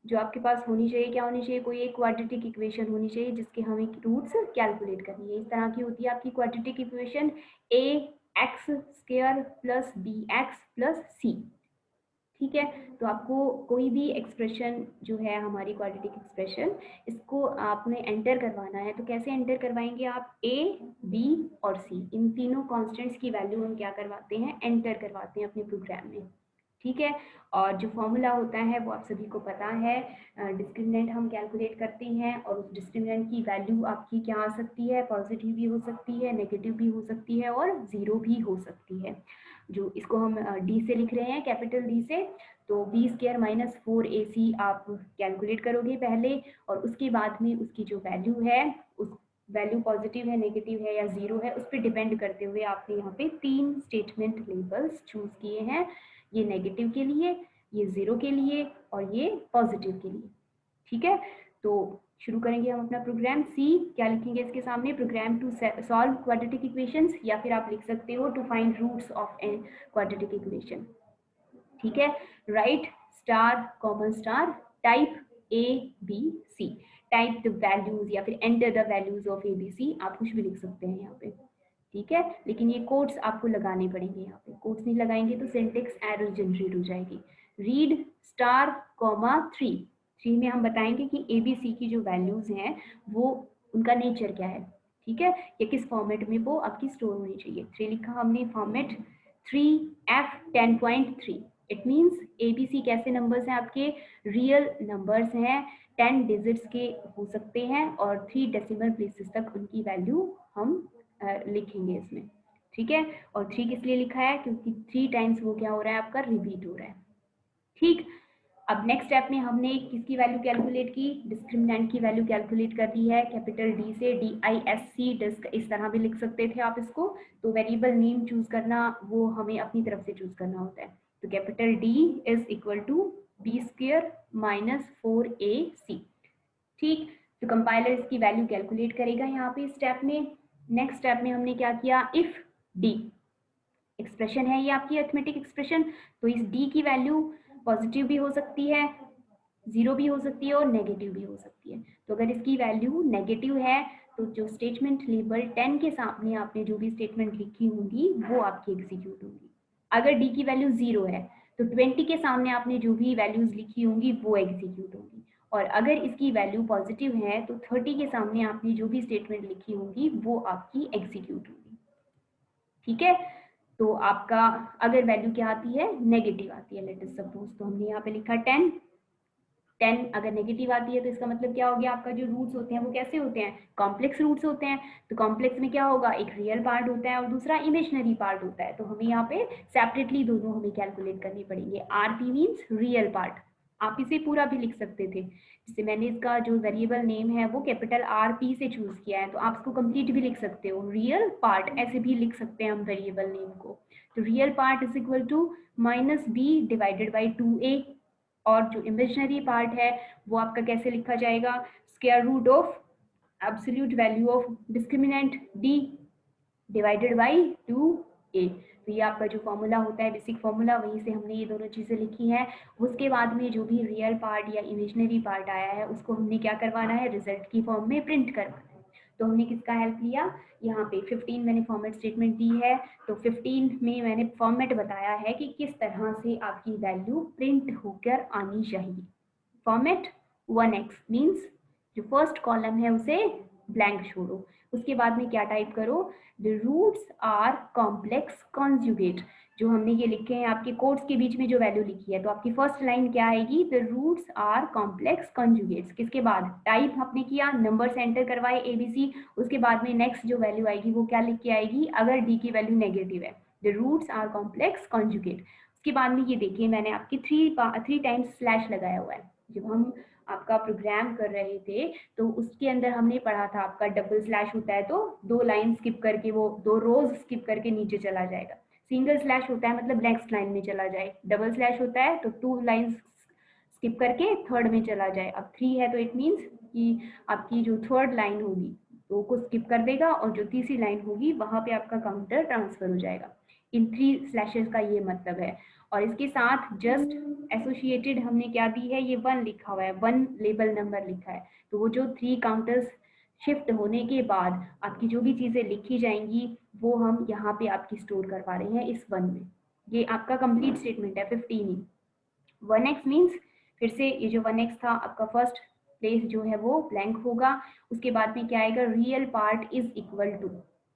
जो आपके पास होनी चाहिए, क्या होनी चाहिए, कोई एक क्वाड्रेटिक इक्वेशन होनी चाहिए जिसके हमें रूट्स कैलकुलेट करनी है। इस तरह की होती है आपकी quadratic equation, A X square plus B X plus C, ठीक है। तो आपको कोई भी एक्सप्रेशन जो है हमारी क्वाड्रेटिक एक्सप्रेशन, इसको आपने एंटर करवाना है। तो कैसे एंटर करवाएंगे आप, ए बी और सी, इन तीनों कांस्टेंट्स की वैल्यू हम क्या करवाते हैं, एंटर करवाते हैं अपने प्रोग्राम में, ठीक है। और जो फॉर्मूला होता है वो आप सभी को पता है, डिस्क्रिमिनेंट हम कैलकुलेट करते हैं, और उस डिस्क्रिमिनेंट की वैल्यू आपकी क्या आ सकती है, पॉजिटिव भी हो सकती है, नेगेटिव भी हो सकती है, और 0 भी हो सकती है। जो इसको हम डी से लिख रहे हैं, कैपिटल डी से, तो बी स्क्वायर माइनस 4ac आप कैलकुलेट करोगे पहले, और उसके बाद में उसकी जो वैल्यू है वैल्यू पॉजिटिव है, नेगेटिव है या जीरो है, उस पर डिपेंड करते हुए आपने यहाँ पे 3 स्टेटमेंट लेबल्स चूज किए हैं। ये नेगेटिव के लिए, ये जीरो के लिए और ये पॉजिटिव के लिए। ठीक है, तो शुरू करेंगे हम अपना प्रोग्राम। सी क्या लिखेंगे इसके सामने, program to solve quadratic equations, या फिर आप लिख सकते हो to find roots of an quadratic equation. ठीक है, write star common star type A B C, type the values या फिर enter the values of A B C, आप कुछ भी लिख सकते हैं यहाँ पे। ठीक है, लेकिन ये कोड्स आपको लगाने पड़ेंगे। यहाँ पे कोड्स नहीं लगाएंगे तो सिंटेक्स एरर जनरेट हो जाएगी। रीड स्टार कॉमा 3 में हम बताएंगे कि ए बी सी की जो वैल्यूज हैं वो उनका नेचर क्या है। ठीक है, या किस फॉर्मेट में वो आपकी स्टोर होनी चाहिए। 3 लिखा हमने, format 3F10.3। It means ABC कैसे नंबर्स हैं आपके, रियल नंबर्स हैं, 10 डिजिट्स के हो सकते हैं और 3 डेसिमल प्लेसेस तक उनकी वैल्यू हम लिखेंगे इसमें। ठीक है, और 3 किस लिए लिखा है, क्योंकि 3 टाइम्स वो क्या हो रहा है आपका, रिपीट हो रहा है। ठीक, अब नेक्स्ट स्टेप में हमने किसकी वैल्यू कैलकुलेट की, डिस्क्रिमिनेंट की वैल्यू कैलकुलेट कर दी है, कैपिटल डी से, DISC डिस्क, इस तरह भी लिख सकते थे आप इसको। तो वेरिएबल नेम चूज करना वो हमें अपनी तरफ से चूज करना होता है। तो capital D is equal to B² minus 4AC। ठीक, तो कंपाइलर इसकी वैल्यू कैलकुलेट करेगा यहाँ पे स्टेप में। नेक्स्ट स्टेप में हमने क्या किया, इफ D एक्सप्रेशन है ये आपकी अरिथमेटिक एक्सप्रेशन, तो इस D की वैल्यू पॉजिटिव भी हो सकती है, जीरो भी हो सकती है और नेगेटिव भी हो सकती है। तो अगर इसकी वैल्यू नेगेटिव है तो जो स्टेटमेंट लेबल 10 के सामने आपने जो भी स्टेटमेंट लिखी होंगी वो आपकी एग्जीक्यूट होंगी। अगर डी की वैल्यू जीरो है तो 20 के सामने आपने जो भी वैल्यूज लिखी होंगी वो एग्जीक्यूट होंगी। और अगर इसकी वैल्यू पॉजिटिव है तो 30 के सामने आपने जो भी स्टेटमेंट लिखी होंगी वो आपकी एग्जीक्यूट होगी। ठीक है, तो आपका अगर वैल्यू क्या आती है, नेगेटिव आती है, लेट अस सपोज, तो हमने यहाँ पे लिखा 10 अगर नेगेटिव आती है तो इसका मतलब क्या हो गया, आपका जो रूट्स होते हैं वो कैसे होते हैं, कॉम्प्लेक्स रूट्स होते हैं। तो कॉम्प्लेक्स में क्या होगा, एक रियल पार्ट होता है और दूसरा इमेजिनरी पार्ट होता है। तो हमें यहाँ पे सेपरेटली दोनों हमें कैलकुलेट करनी पड़ेंगे। RP मीन्स रियल पार्ट, आप इसे पूरा भी लिख सकते थे, जैसे मैंने इसका जो वेरिएबल नेम है वो कैपिटल RP से चूज किया है, तो आप इसको कंप्लीट भी लिख सकते हो, रियल पार्ट ऐसे भी लिख सकते हैं हम वेरिएबल नेम को। तो real part is equal to -B divided by 2A, और जो इमेजिनरी पार्ट है वो आपका कैसे लिखा जाएगा, square root of absolute value of discriminant D divided by 2A। तो ये आपका जो फॉर्मूला होता है, बेसिक फॉर्मूला, वहीं से हमने ये दोनों चीजें लिखी हैं। उसके बाद में जो भी रियल पार्ट या इमेजिनरी पार्ट आया है उसको हमने क्या करवाना है, रिजल्ट की फॉर्म में प्रिंट करवाना है। तो हमने किसका हेल्प लिया, यहाँ पे 15 मैंने फॉर्मेट स्टेटमेंट दी है, तो 15 में मैंने फॉर्मेट बताया है कि किस तरह से आपकी वैल्यू प्रिंट होकर आनी चाहिए। फॉर्मेट 1x मीन्स जो फर्स्ट कॉलम है उसे ब्लैंक छोड़ो, उसके बाद में क्या टाइप करो, the roots are complex conjugate. जो हमने ये लिखे हैं आपके कोड्स के बीच में जो वैल्यू लिखी है, तो आपकी फर्स्ट लाइन क्या आएगी, the roots are complex conjugates. किसके बाद टाइप आपने किया, नंबर एंटर करवाए ABC, उसके बाद में नेक्स्ट जो वैल्यू आएगी वो क्या लिख के आएगी, अगर D की वैल्यू नेगेटिव है, the roots are complex conjugate. उसके बाद में ये देखिए मैंने आपकी 3 टाइम्स स्लैश लगाया हुआ है। जब हम आपका प्रोग्राम कर रहे थे तो उसके अंदर हमने पढ़ा था आपका डबल स्लैश होता है तो 2 लाइन स्किप करके, वो 2 रोज स्किप करके नीचे चला जाएगा। सिंगल स्लैश होता है मतलब नेक्स्ट लाइन में चला जाए, डबल स्लैश होता है तो 2 लाइन स्किप करके थर्ड में चला जाए। अब 3 है तो इट मीन्स कि आपकी जो थर्ड लाइन होगी तो को स्किप कर देगा और जो तीसरी लाइन होगी वहां पे आपका काउंटर ट्रांसफर हो जाएगा। इन 3 स्लैशेस का ये मतलब है। और इसके साथ जस्ट एसोसिएटेड हमने क्या दी है, ये 1 लिखा हुआ है, 1 लेबल नंबर लिखा है। तो वो जो 3 काउंटर्स शिफ्ट होने के बाद आपकी जो भी चीजें लिखी जाएंगी वो हम यहाँ पे आपकी स्टोर करवा रहे हैं इस 1 में। ये आपका कंप्लीट स्टेटमेंट है 15 ही। 1x मीन्स फिर से ये जो 1x था आपका फर्स्ट प्लेस जो है वो ब्लैंक होगा, उसके बाद में क्या आएगा, real part is equal to,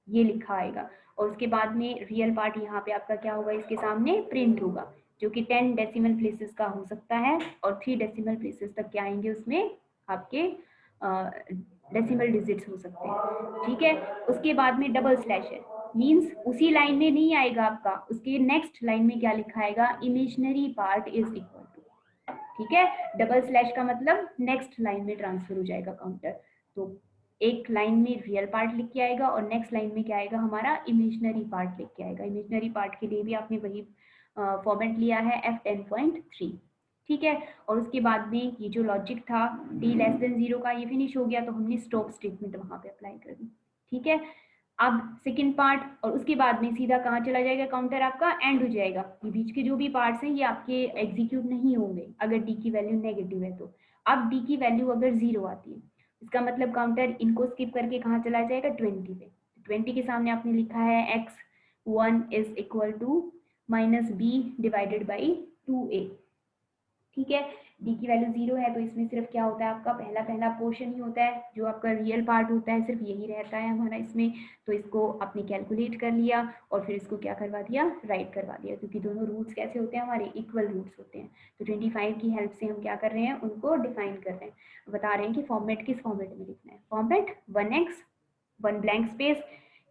ये लिखा आएगा, और उसके बाद में रियल पार्ट यहाँ पे आपका क्या होगा, इसके सामने प्रिंट होगा, जो कि 10 डेसिमल प्लेसेस का हो सकता है और 3 डेसिमल प्लेसेस तक क्या आएंगे उसमें आपके डेसिमल डिजिट्स हो सकते हैं। ठीक है, उसके बाद में डबल स्लैश है मीन्स उसी लाइन में नहीं आएगा आपका, उसके नेक्स्ट लाइन में क्या लिखा आएगा, imaginary part is equal to. ठीक है, डबल स्लैश का मतलब नेक्स्ट लाइन में ट्रांसफर हो जाएगा काउंटर। तो एक लाइन में रियल पार्ट लिख के आएगा और नेक्स्ट लाइन में क्या आएगा, हमारा इमेजिनरी पार्ट लिख के आएगा। इमेजिनरी पार्ट के लिए भी आपने वही फॉर्मेट लिया है F10.3, ठीक है। और उसके बाद में ये जो लॉजिक था t<0 का, ये फिनिश हो गया, तो हमने स्टॉप स्टेटमेंट वहां पे अप्लाई कर दी, ठीक है। अब सेकंड पार्ट, और उसके बाद में सीधा कहाँ चला जाएगा काउंटर, आपका एंड हो जाएगा। ये बीच के जो भी पार्ट्स हैं ये आपके एग्जीक्यूट नहीं होंगे अगर डी की वैल्यू नेगेटिव है तो। अब डी की वैल्यू अगर 0 आती है, इसका मतलब काउंटर इनको स्किप करके कहाँ चला जाएगा, 20 पे। 20 के सामने आपने लिखा है x1 is equal to -b divided by 2a, ठीक है। डी की वैल्यू 0 है तो इसमें सिर्फ क्या होता है, आपका पहला पोर्शन ही होता है, जो आपका रियल पार्ट होता है, सिर्फ यही रहता है हमारा इसमें। तो इसको आपने कैलकुलेट कर लिया और फिर इसको क्या करवा दिया, राइट करवा दिया, क्योंकि दोनों रूट्स कैसे होते हैं, हमारे इक्वल रूट्स होते हैं। तो 25 की हेल्प से हम क्या कर रहे हैं, उनको डिफाइन कर रहे हैं, बता रहे हैं कि फॉर्मेट किस फॉर्मेट में लिखना है। फॉर्मेट 1x 1 ब्लैंक स्पेस,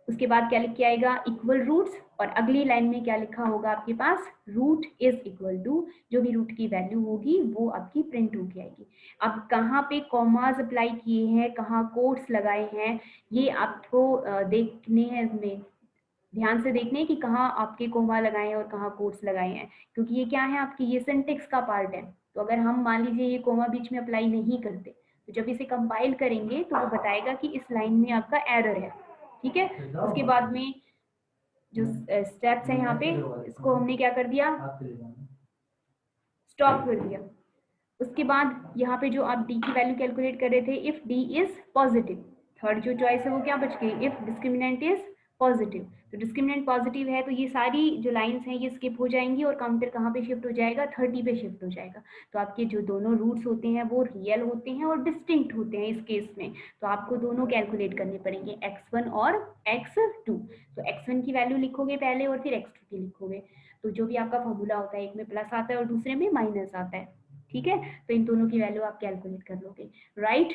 उसके बाद क्या लिख के आएगा, इक्वल रूट्स, और अगली लाइन में क्या लिखा होगा आपके पास, रूट इज इक्वल टू, जो भी रूट की वैल्यू होगी वो आपकी प्रिंट होके आएगी। अब कहाँ पे कॉमास अप्लाई किए हैं, कहाँ कोट्स लगाए हैं, ये आपको देखने हैं, इसमें ध्यान से देखने हैं कि कहाँ आपके कोमा लगाए हैं और कहाँ कोट्स लगाए हैं, क्योंकि ये क्या है, आपकी ये सिंटेक्स का पार्ट है। तो अगर हम मान लीजिए ये कोमा बीच में अप्लाई नहीं करते, तो जब इसे कंपाइल करेंगे तो वो बताएगा कि इस लाइन में आपका एरर है, ठीक है। उसके बाद में जो स्टेप्स है यहाँ पे, इसको हमने क्या कर दिया, स्टॉप कर दिया। उसके बाद यहाँ पे जो आप डी की वैल्यू कैलकुलेट कर रहे थे, if D is positive, third जो चॉइस है वो क्या बच गई, इफ डिस्क्रिमिनेंट इज पॉजिटिव। तो डिस्क्रिमिनेंट पॉजिटिव है तो ये सारी जो लाइंस हैं ये स्किप हो जाएंगी और काउंटर कहाँ पे शिफ्ट हो जाएगा, 30 पे शिफ्ट हो जाएगा। तो आपके जो दोनों रूट्स होते हैं वो रियल होते हैं और डिस्टिंक्ट होते हैं इस केस में। तो आपको दोनों कैलकुलेट करने पड़ेंगे, x1 और x2। तो x1 की वैल्यू लिखोगे पहले और फिर x2 की लिखोगे। तो जो भी आपका फॉर्मूला होता है, एक में प्लस आता है और दूसरे में माइनस आता है, ठीक है। तो इन दोनों की वैल्यू आप कैलकुलेट कर लोगे, राइट।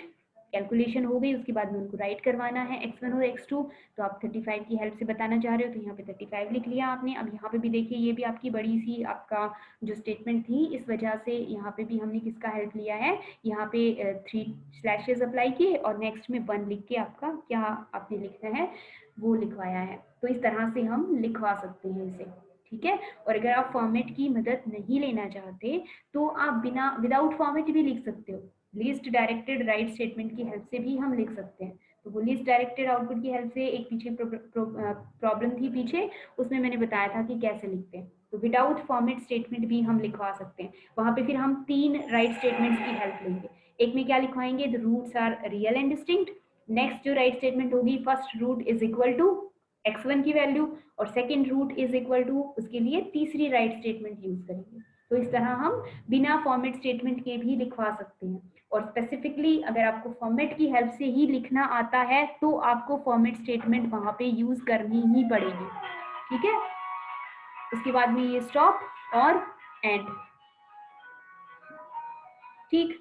कैलकुलेशन हो गई, उसके बाद में उनको राइट करवाना है x1 और x2। तो आप 35 की हेल्प से बताना चाह रहे हो, तो यहाँ पे 35 लिख लिया आपने। अब यहाँ पे भी देखिए, ये भी आपकी बड़ी सी आपका जो स्टेटमेंट थी, इस वजह से यहाँ पे भी हमने किसका हेल्प लिया है, यहाँ पे 3 स्लैशेस अप्लाई किए और नेक्स्ट में 1 लिख के आपका क्या आपने लिखना है वो लिखवाया है। तो इस तरह से हम लिखवा सकते हैं इसे, ठीक है। और अगर आप फॉर्मेट की मदद नहीं लेना चाहते तो आप बिना विदाउट फॉर्मेट भी लिख सकते हो। लीस्ट डायरेक्टेड राइट स्टेटमेंट की हेल्प से भी हम लिख सकते हैं। तो वो लीस्ट डायरेक्टेड आउटपुट की हेल्प से एक पीछे प्रॉब्लम थी पीछे, उसमें मैंने बताया था कि कैसे लिखते हैं। तो विदाउट फॉर्मेट स्टेटमेंट भी हम लिखवा सकते हैं। वहां पे फिर हम 3 राइट स्टेटमेंट्स की हेल्प लेंगे। एक में क्या लिखवाएंगे, the roots are real and distinct. Next जो राइट स्टेटमेंट होगी, first root is equal to x1 की वैल्यू, और second root is equal to, उसके लिए तीसरी राइट स्टेटमेंट यूज करेंगे। तो इस तरह हम बिना फॉर्मेट स्टेटमेंट के भी लिखवा सकते हैं। और स्पेसिफिकली अगर आपको फॉर्मेट की हेल्प से ही लिखना आता है तो आपको फॉर्मेट स्टेटमेंट वहां पे यूज करनी ही पड़ेगी, ठीक है। उसके बाद में ये स्टॉप और एंड, ठीक।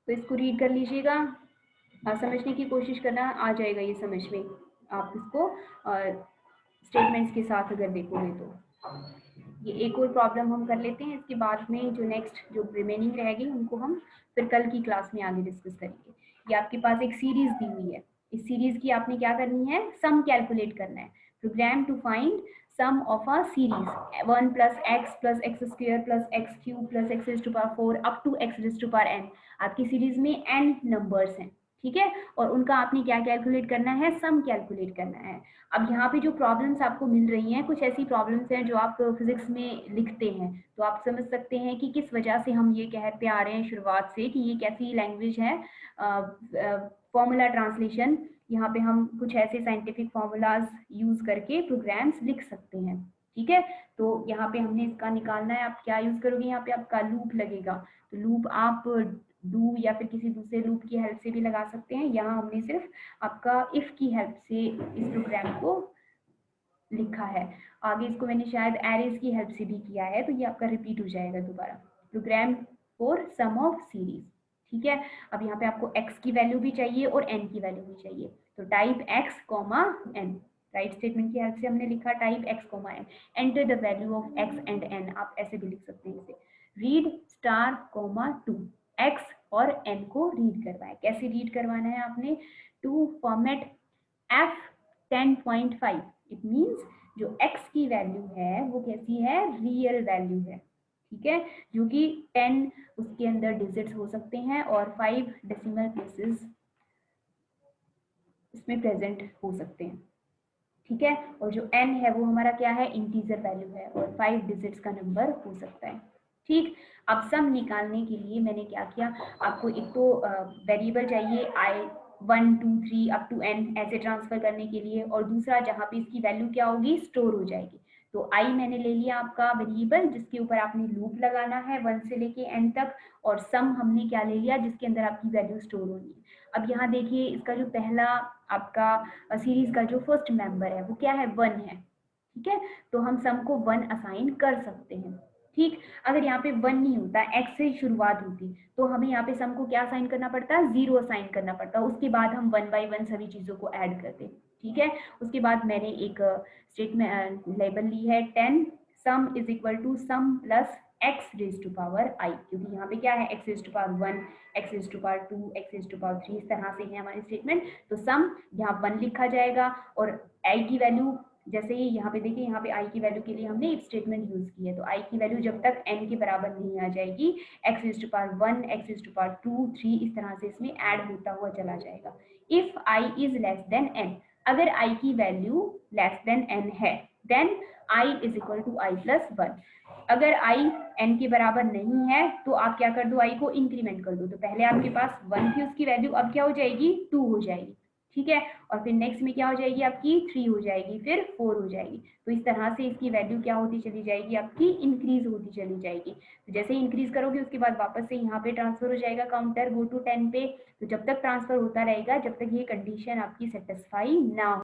तो इसको रीड कर लीजिएगा, समझने की कोशिश करना, आ जाएगा ये समझ में। आप इसको स्टेटमेंट्स के साथ अगर देखोगे तो ये एक और प्रॉब्लम हम कर लेते हैं। इसके बाद में जो नेक्स्ट जो रिमेनिंग रहेगी उनको हम फिर कल की क्लास में आगे डिस्कस करेंगे। ये आपके पास एक सीरीज दी हुई है, इस सीरीज की आपने क्या करनी है, सम कैलकुलेट करना है। Program to find sum of a series 1 + x + x² + x³ + x⁴ up to x⁴n। आपकी सीरीज में n नंबर्स हैं, ठीक है। और उनका आपने क्या कैलकुलेट करना है, सम कैलकुलेट करना है। अब यहाँ पे जो प्रॉब्लम्स आपको मिल रही हैं, कुछ ऐसी प्रॉब्लम्स हैं जो आप फिजिक्स में लिखते हैं, तो आप समझ सकते हैं कि किस वजह से हम ये कहते आ रहे हैं शुरुआत से कि ये कैसी लैंग्वेज है। फॉर्मूला ट्रांसलेशन, यहाँ पे हम कुछ ऐसे साइंटिफिक फॉर्मूलाज यूज करके प्रोग्राम्स लिख सकते हैं, ठीक है। तो यहाँ पे हमने इसका निकालना है, आप क्या यूज करोगे, यहाँ पे आपका लूप लगेगा। तो लूप आप डू या फिर किसी दूसरे लूप की हेल्प से भी लगा सकते हैं। यहाँ हमने सिर्फ आपका इफ की हेल्प से इस प्रोग्राम को लिखा है। आगे इसको मैंने शायद एरेज की हेल्प से भी किया है, तो ये आपका रिपीट हो जाएगा दोबारा, program for sum of series, ठीक है। अब यहाँ पे आपको x की वैल्यू भी चाहिए और n की वैल्यू भी चाहिए। तो type x, n, write statement की हेल्प से हमने लिखा type x, n, enter the value of x and n, आप ऐसे भी लिख सकते हैं इसे। रीड *2, x और n को रीड करवाए। कैसे रीड करवाना है आपने, to format f10.5, it means जो x की वैल्यू है वो कैसी है, रियल वैल्यू है, ठीक है, जो कि 10 उसके अंदर डिजिट्स हो सकते हैं और 5 डेसिमल प्लेसेस इसमें प्रेजेंट हो सकते हैं, ठीक है। और जो n है वो हमारा क्या है, इंटीजर वैल्यू है और 5 डिजिट्स का नंबर हो सकता है, ठीक। अब सम निकालने के लिए मैंने क्या किया, आपको एक तो वेरिएबल चाहिए i 1 2 3 अप टू n ऐसे ट्रांसफर करने के लिए, और दूसरा जहाँ पे इसकी वैल्यू क्या होगी, स्टोर हो जाएगी। तो i मैंने ले लिया आपका वेरिएबल जिसके ऊपर आपने लूप लगाना है 1 से लेके n तक, और सम हमने क्या ले लिया, जिसके अंदर आपकी वैल्यू स्टोर होनी है। अब यहाँ देखिए इसका जो पहला आपका सीरीज का जो फर्स्ट मेंबर है वो क्या है, 1 है, ठीक है। तो हम सम को 1 असाइन कर सकते हैं, ठीक। अगर यहाँ पे 1 नहीं होता, x से शुरुआत होती, तो हमें यहाँ पे सम को क्या असाइन करना पड़ता है, 0 असाइन करना पड़ता, उसके बाद हम 1 बाई 1 सभी चीजों को ऐड करते, ठीक है। उसके बाद मैंने एक स्टेटमेंट लेबल ली है 10, sum is equal to sum plus x raise to power i, क्योंकि यहाँ पे क्या है, x raise to power 1, x raise to power 2, x raise to power 3, इस तरह से है हमारी स्टेटमेंट। तो सम यहाँ 1 लिखा जाएगा, और i की वैल्यू जैसे ही यहाँ पे देखिए, यहाँ पे i की वैल्यू के लिए हमने इफ स्टेटमेंट यूज की है, तो i की वैल्यू जब तक n के बराबर नहीं आ जाएगी, x raise to power 1, x raise to power 2, 3 इस तरह से इसमें ऐड होता हुआ चला जाएगा। If i is less than n, अगर i की वैल्यू लेस देन n है, then i is equal to i plus 1। अगर i n के बराबर नहीं है तो आप क्या कर दो, i को इंक्रीमेंट कर दो, तो पहले आपके पास 1 थी उसकी वैल्यू, अब क्या हो जाएगी, 2 हो जाएगी, ठीक है। और फिर नेक्स्ट में क्या हो जाएगी आपकी, 3 हो जाएगी, फिर 4 हो जाएगी। तो इस तरह से इसकी वैल्यू क्या होती चली जाएगी, आपकी इंक्रीज होती चली जाएगी। तो जैसे ही इंक्रीज करोगे उसके बाद वापस से यहाँ पे ट्रांसफर हो जाएगा काउंटर, गो टू 10 पे। तो जब तक ट्रांसफर होता रहेगा, जब तक ये कंडीशन आपकी सेटिस्फाई ना हो।